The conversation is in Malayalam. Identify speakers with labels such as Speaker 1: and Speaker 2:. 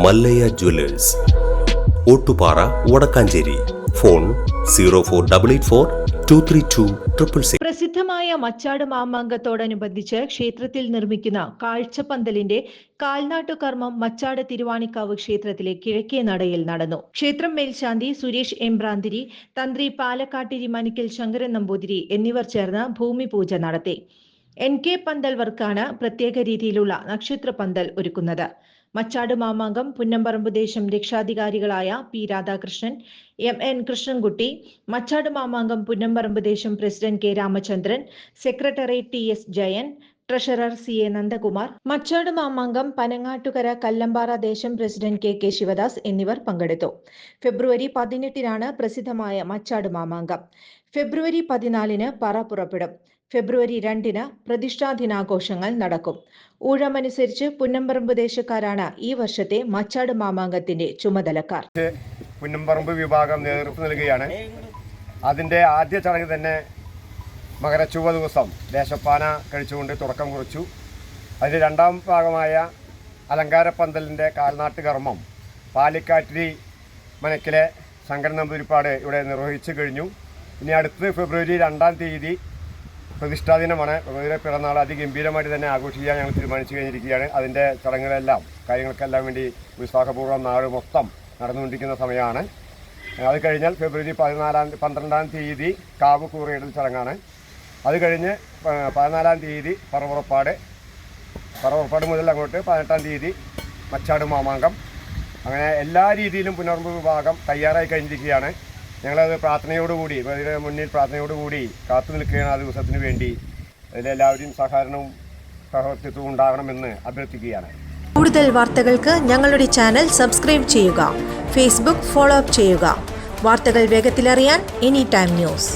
Speaker 1: മല്ലയ്യ ജ്വല്ലേഴ്സ്, ഓട്ടുപാറ, വടക്കാഞ്ചേരി. ഫോൺ 04884232666.
Speaker 2: പ്രസിദ്ധമായ മച്ചാട് മാമാങ്കത്തോടനുബന്ധിച്ച് ക്ഷേത്രത്തിൽ നിർമ്മിക്കുന്ന കാഴ്ചപ്പന്തലിന്റെ കാൽനാട്ടുകർമ്മം മച്ചാട് തിരുവാണിക്കാവ് ക്ഷേത്രത്തിലെ കിഴക്കേ നടയിൽ നടന്നു. ക്ഷേത്രം മേൽശാന്തി സുരേഷ് എംബ്രാന്തിരി, തന്ത്രി പാലക്കാട്ടിരി മനക്കൽ ശങ്കരൻ നമ്പൂതിരി എന്നിവർ ചേർന്ന് ഭൂമി പൂജ നടത്തി. NK പന്തൽ വർക്കാണ് പ്രത്യേക രീതിയിലുള്ള നക്ഷത്ര പന്തൽ ഒരുക്കുന്നത്. മച്ചാട് മാമാങ്കം പുന്നമ്പറമ്പ് ദേശം രക്ഷാധികാരികളായ P. രാധാകൃഷ്ണൻ, MN കൃഷ്ണൻകുട്ടി, മച്ചാട് മാമാങ്കം പുന്നമ്പറമ്പ് ദേശം president K. Ramachandran, secretary TS Jayan, treasurer CA Nandakumar, Machad Mamankam Panangattukara Kallampara ദേശം പ്രസിഡന്റ് KK ശിവദാസ് എന്നിവർ പങ്കെടുത്തു. ഫെബ്രുവരി 18-നാണ് പ്രസിദ്ധമായ മച്ചാട് മാമാങ്കം. ഫെബ്രുവരി 14-ന് പറ പുറപ്പെടും. ഫെബ്രുവരി 2-ന് പ്രതിഷ്ഠാദിനാഘോഷങ്ങൾ നടക്കും. ഊഴമനുസരിച്ച് പുന്നമ്പറമ്പ് ദേശക്കാരാണ് ഈ വർഷത്തെ മച്ചാട് മാമാങ്കത്തിന്റെ ചുമതലക്കാർ.
Speaker 3: പുന്നമ്പറമ്പ് വിഭാഗം നേതൃത്വം നൽകുകയാണ്. അതിൻ്റെ ആദ്യ ചടങ്ങ് തന്നെ മകരച്ചൊവ്വ ദിവസം ദേശപ്പാന കഴിച്ചുകൊണ്ട് തുടക്കം കുറിച്ചു. അതിൻ്റെ രണ്ടാം ഭാഗമായ അലങ്കാരപ്പന്തലിൻ്റെ കാൽനാട്ട് കർമ്മം പാലിക്കാട്ടിരി മനക്കിലെ ശങ്കരൻ നമ്പൂതിരിപ്പാട് ഇവിടെ നിർവഹിച്ചു കഴിഞ്ഞു. ഇനി അടുത്ത് ഫെബ്രുവരി 2-ാം തീയതി പ്രതിഷ്ഠാദിനമാണ്. ഭഗവതിയുടെ പിറന്നാൾ അതിഗംഭീരമായിട്ട് തന്നെ ആഘോഷിക്കാൻ ഞങ്ങൾ തീരുമാനിച്ചു കഴിഞ്ഞിരിക്കുകയാണ്. അതിൻ്റെ ചടങ്ങുകളെല്ലാം കാര്യങ്ങൾക്കെല്ലാം വേണ്ടി ഉത്സാഹപൂർവ്വം നാട് മൊത്തം നടന്നുകൊണ്ടിരിക്കുന്ന സമയമാണ്. അത് കഴിഞ്ഞാൽ ഫെബ്രുവരി 12-ാം തീയതി കാവ് കൂറിയിടൽ ചടങ്ങാണ്. അത് കഴിഞ്ഞ് 14-ാം തീയതി പറപുറപ്പാട് മുതൽ അങ്ങോട്ട് 18-ാം തീയതി മച്ചാട് മാമാങ്കം. അങ്ങനെ എല്ലാ രീതിയിലും പുന്നമ്പറമ്പ് വിഭാഗം തയ്യാറായി കഴിഞ്ഞിരിക്കുകയാണ്. ഞങ്ങളത് പ്രാർത്ഥനയോടുകൂടി ഇതിന് മുന്നിൽ പ്രാർത്ഥനയോടുകൂടി കാത്തു നിൽക്കുകയാണ് ആ ദിവസത്തിന് വേണ്ടി. അതിലെല്ലാവരും സഹകരണവും സഹവർത്തിത്വവും ഉണ്ടാകണമെന്ന് അഭ്യർത്ഥിക്കുകയാണ്.
Speaker 4: കൂടുതൽ വാർത്തകൾക്ക് ഞങ്ങളുടെ ചാനൽ സബ്സ്ക്രൈബ് ചെയ്യുക. ഫേസ്ബുക്ക് ഫോളോ അപ്പ് ചെയ്യുക. വാർത്തകൾ വേഗത്തിലറിയാൻ Anytime News.